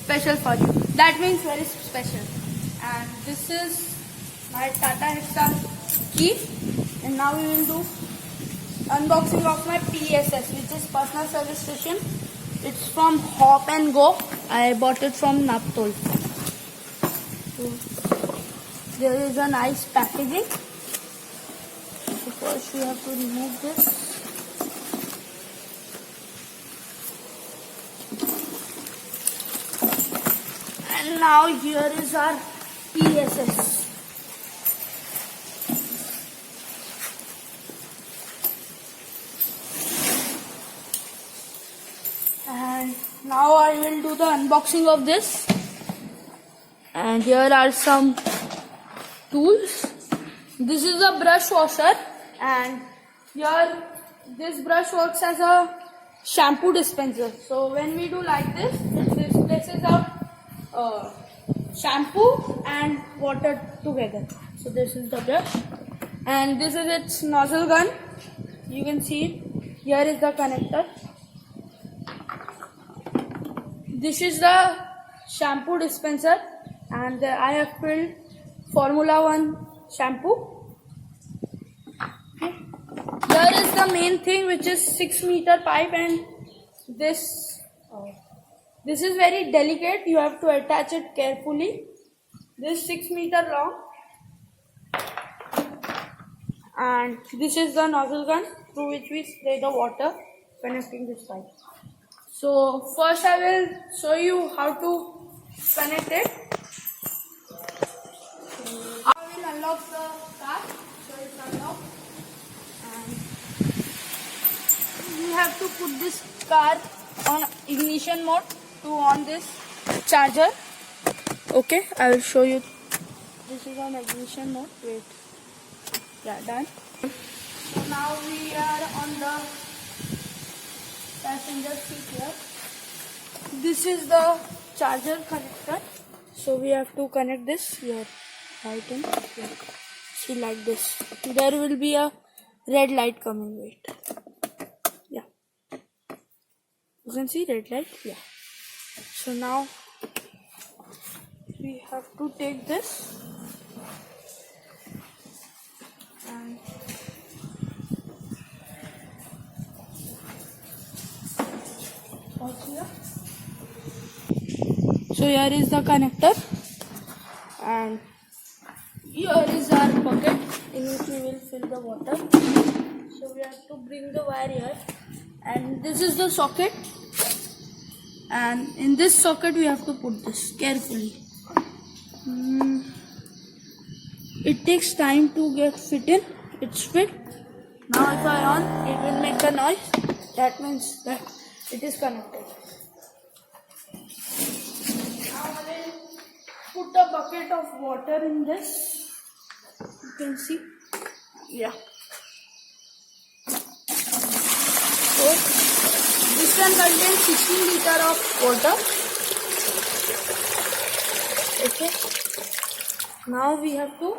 special for you. That means very special. And this is my Tata Hexar key. And now we will do unboxing of my PSS, which is personal service station. It's from Hopn'Go. I bought it from Naptol. So, there is a nice packaging. So first we have to remove this. And now here is our PSS. And now I will do the unboxing of this. And here are some tools. This is a brush washer, and here this brush works as a shampoo dispenser. So when we do like this, it displaces out shampoo and water together. So this is the brush, and this is its nozzle gun. You can see it. Here is the connector. This is the shampoo dispenser, and I have filled Formula 1 shampoo. Okay. Here is the main thing, which is 6-meter pipe, and this is very delicate. You have to attach it carefully. This is 6 meter long, and this is the nozzle gun through which we spray the water connecting this pipe. So first I will show you how to connect it. I will unlock the car, so it's unlocked, and we have to put this car on ignition mode to on this charger. Okay, I will show you. This is on ignition mode. Wait, yeah, done. So now we are on the passenger seat here. This is the charger connector. So we have to connect this here. Right in here. See, like this. There will be a red light coming. Wait. Yeah. You can see red light. Yeah. So now we have to take this and here. So here is the connector, and here is our bucket in which we will fill the water. So we have to bring the wire here, and this is the socket, and in this socket we have to put this carefully. It takes time to get fit in. It's fit. Now if I on, it will make a noise. That means that it is connected. Now I will put a bucket of water in this. You can see. Yeah. So this can contain 16 liters of water. Okay. Now we have to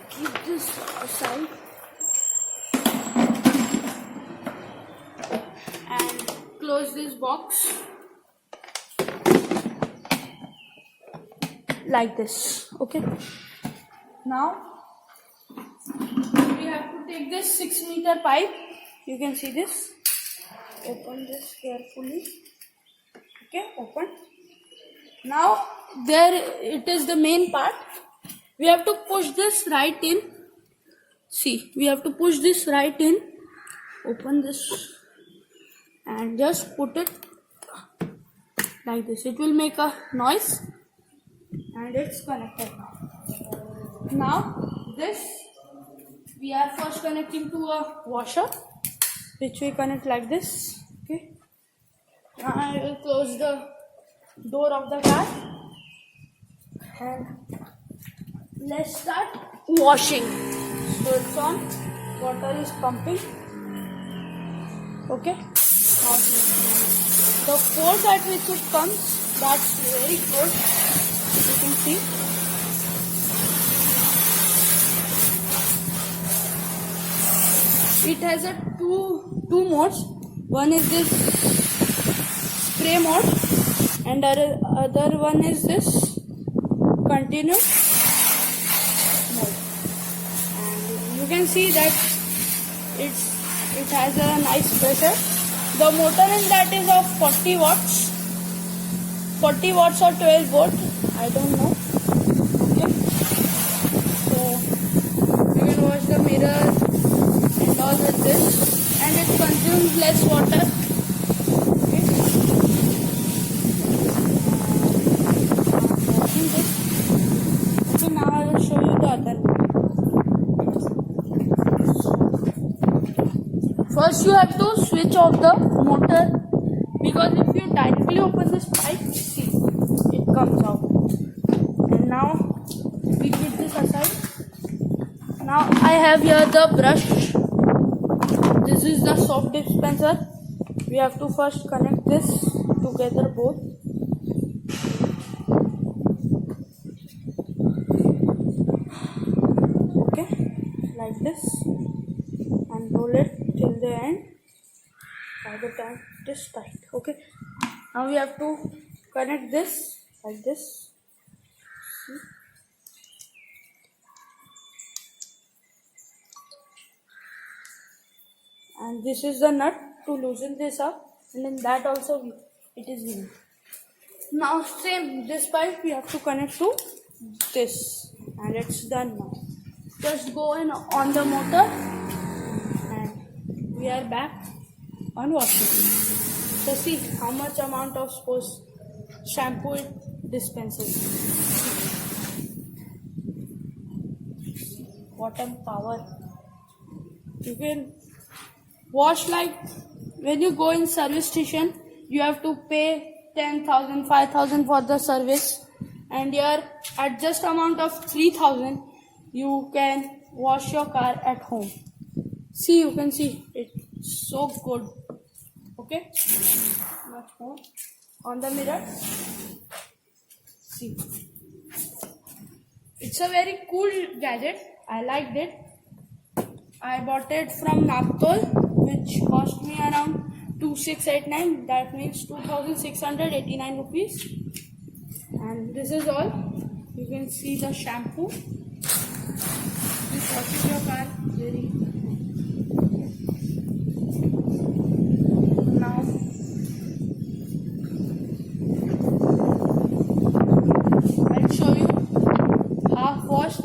keep this aside and close this box like this. Okay. Now we have to take this 6-meter pipe. You can see this. Open this carefully. Okay, open. Now there it is, the main part. We have to push this right in. See, we have to push this right in. Open this and just put it like this. It will make a noise, and it's connected now. Now this we are first connecting to a washer, which we connect like this. Okay. Now I will close the door of the car and let's start washing. So it's on, water is pumping. Okay. Now the force at which it comes, that's very good. You can see. It has a two modes. One is this spray mode, and other one is this continue mode. And you can see that it has a nice pressure. The motor in that is of 40 watts. 40 watts or 12 volt, I don't know. Okay, so you can wash the mirror and all with this, and it consumes less water. Okay, washing this. So now I will show you the other one. First you have to switch off the motor, because if you directly open this pipe, see, it comes out. And now we keep this aside. Now I have here the brush. This is the soap dispenser. We have to first connect this together both. Okay, like this, and roll it till the end. By the time it is tight. Okay, now we have to connect this like this. See? And this is the nut to loosen this up, and in that also it is in. Now same, this pipe we have to connect to this, and it's done now. Just go in on the motor, and we are back on washing. So see how much amount of shampoo it dispenses. What a power. You can wash, like when you go in service station, you have to pay 10,000, 5,000 for the service, and here at just amount of 3,000 you can wash your car at home. See, you can see it's so good. Okay, much more on the mirror. See, it's a very cool gadget. I liked it. I bought it from Naptol, which cost me around 2689. That means 2,689 rupees. And this is all. You can see the shampoo. This washes your car very. Now I'll show you half washed.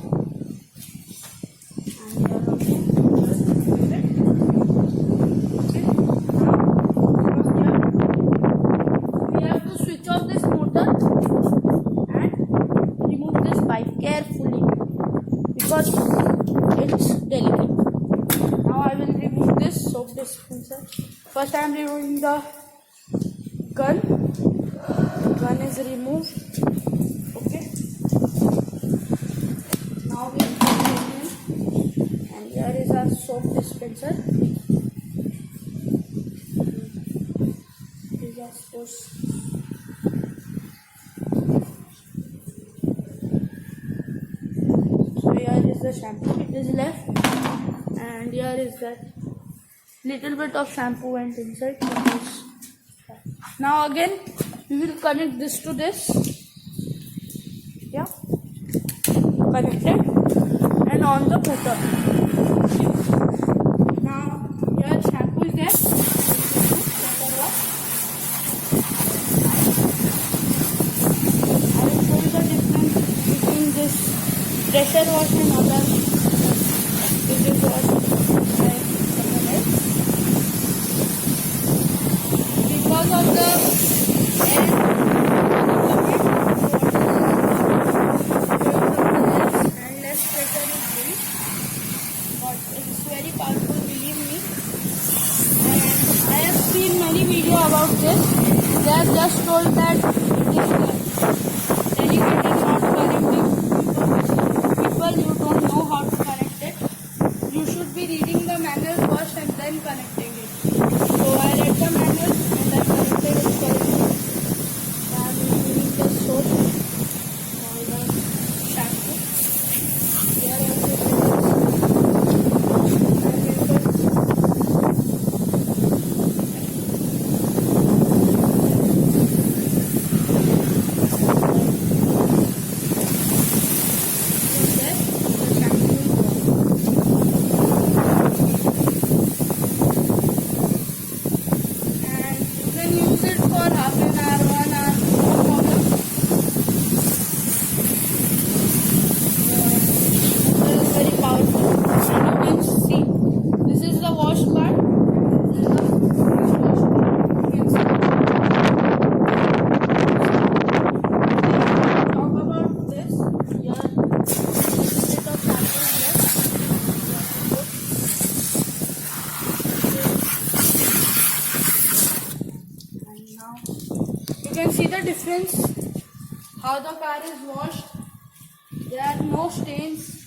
Carefully, because it's delicate. Now I will remove this soap dispenser. First I am removing the gun. Gun is removed. Okay. Now we remove, and here is our soap dispenser. These are supposed. The shampoo, it is left, and here is that little bit of shampoo went inside. Now again we will connect this to this. Yeah, connected, and on the motor. Now here shampoo is there. I will show you the difference between this pressure wash and other is wash by someone else. Because of the air and less pressure is built, but it's very powerful, believe me. And I have seen many videos about this. They have just told that it is delicate and not connecting. You don't know how to connect it. You should be reading the manual first and then connecting it. So I read the manual and I connected it correctly. I am removing the soap, all the shampoo. Here also Now you can see the difference, how the car is washed. There are no stains,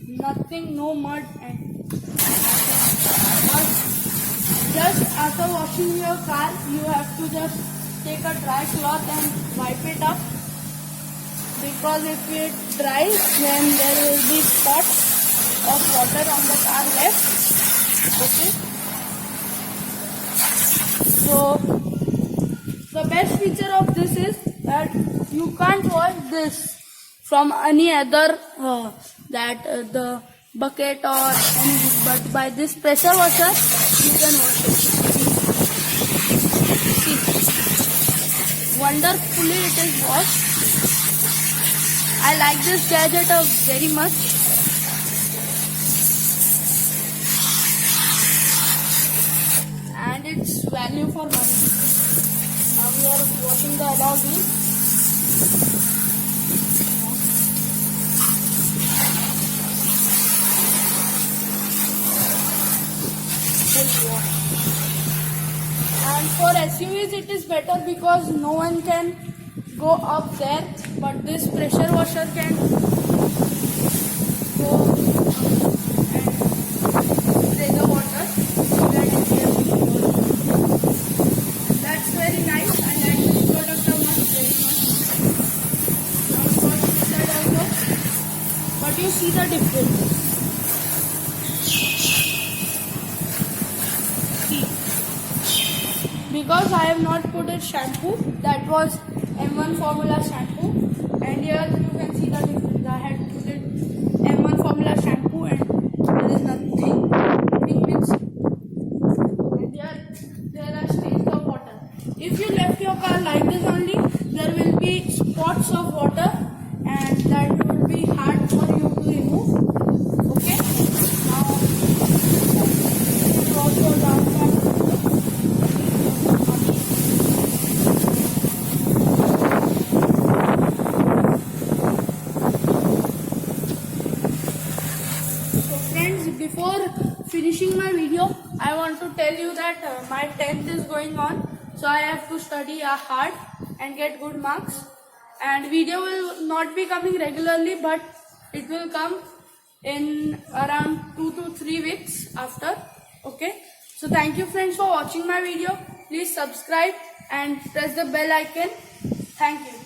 nothing, no mud, and but just after washing your car, you have to just take a dry cloth and wipe it up, because if it dries, then there will be spots of water on the car left. Okay. So the best feature of this is that you can't wash this from any other the bucket or anything, but by this pressure washer you can wash it. See, wonderfully it is washed. I like this gadget very much. And it's value for money. Now we are washing the alloy wheel. And for SUVs it is better because no one can go up there, but this pressure washer can go and spray the water. That's very nice. I like this product very much. Now we got this side also, but you see the difference. Because I have not put it shampoo, that was M1 formula shampoo, and here you can see the difference. I had put it M1 formula shampoo and there is nothing mixed. And here there are stains of water. If you left your car like this only, there will be spots of water and that will be hard for you to remove. Okay, now also down. Before finishing my video, I want to tell you that my 10th is going on, so I have to study hard and get good marks. And video will not be coming regularly, but it will come in around 2 to 3 weeks after. Okay, so thank you friends for watching my video. Please subscribe and press the bell icon. Thank you.